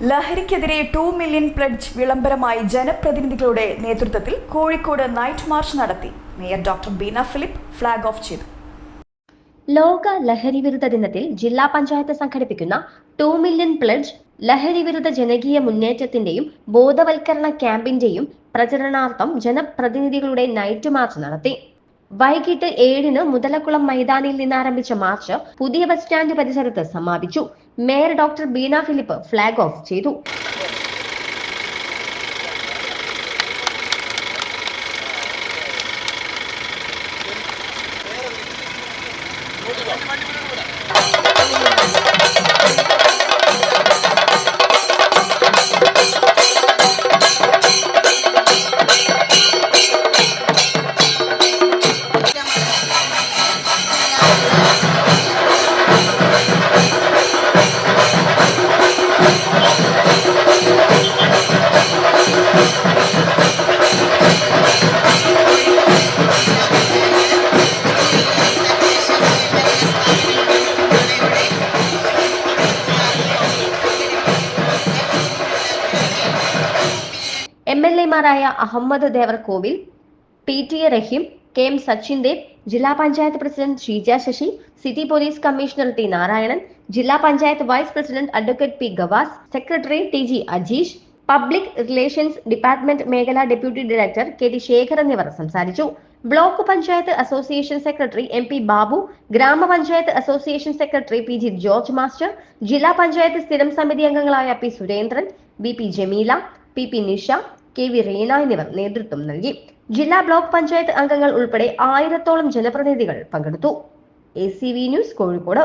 ലഹരിക്കെതിരെ 2 million pledge വിളംബരമായി ജനപ്രതിനിധികളുടെ നേതൃത്വത്തിൽ കോഴിക്കോട് നൈറ്റ് മാർച്ച് നടത്തി. Mayor doctor Beena Philip flag off ചെയ്തു. ലോക ലഹരി വിരുദ്ധ ദിനത്തിൽ ജില്ലാ പഞ്ചായത്ത് സംഘടിപ്പിക്കുന്ന 2 മില്യൺ പ്ലഡ്ജ് ലഹരി വിരുദ്ധ ജനകീയ മുന്നേറ്റത്തിന്റെയും ബോധവൽക്കരണ ക്യാമ്പിന്റെയും പ്രചരണാർത്ഥം ജനപ്രതിനിധികളുടെ നൈറ്റ് മാർച്ച് നടത്തി. വൈകിട്ട് 7-ന് മുതലക്കുളം മൈതാനിയിൽ നിന്ന് ആരംഭിച്ച മാർച്ച് പുതിയ ബസ് സ്റ്റാൻഡ് പരിസരത്ത് സമാപിച്ചു. Mayor doctor Beena Philip flag off ചെയ്തു. MLA-മാരായ അഹമ്മദ് ദേവർകോവിൽ, PTA റഹീം, KM സച്ചിൻ ദേവ്, ജില്ലാ panchayat president Sheeja Sasi, city police commissioner T Narayanan, ജില്ലാ panchayat vice president advocate P Gavas, secretary TG Ajeesh, public relations department മേഖലാ ഡെപ്യൂട്ടി ഡയറക്ടർ KT ശേഖർ എന്നിവർ സംസാരിച്ചു. Block panchayat association secretary MP Babu, ഗ്രാമപഞ്ചായത്ത് association secretary PG George master, ജില്ലാ പഞ്ചായത്ത് സ്ഥിരം സമിതി അംഗങ്ങളായ P Surendran, BP Jameela, PP Nisha, KV Reena എന്നിവർ നേതൃത്വം നൽകി. ജില്ലാ ബ്ലോക്ക് പഞ്ചായത്ത് അംഗങ്ങൾ ഉൾപ്പെടെ 1000-ഓളം ജനപ്രതിനിധികൾ പങ്കെടുത്തു. ACV news Kozhikode.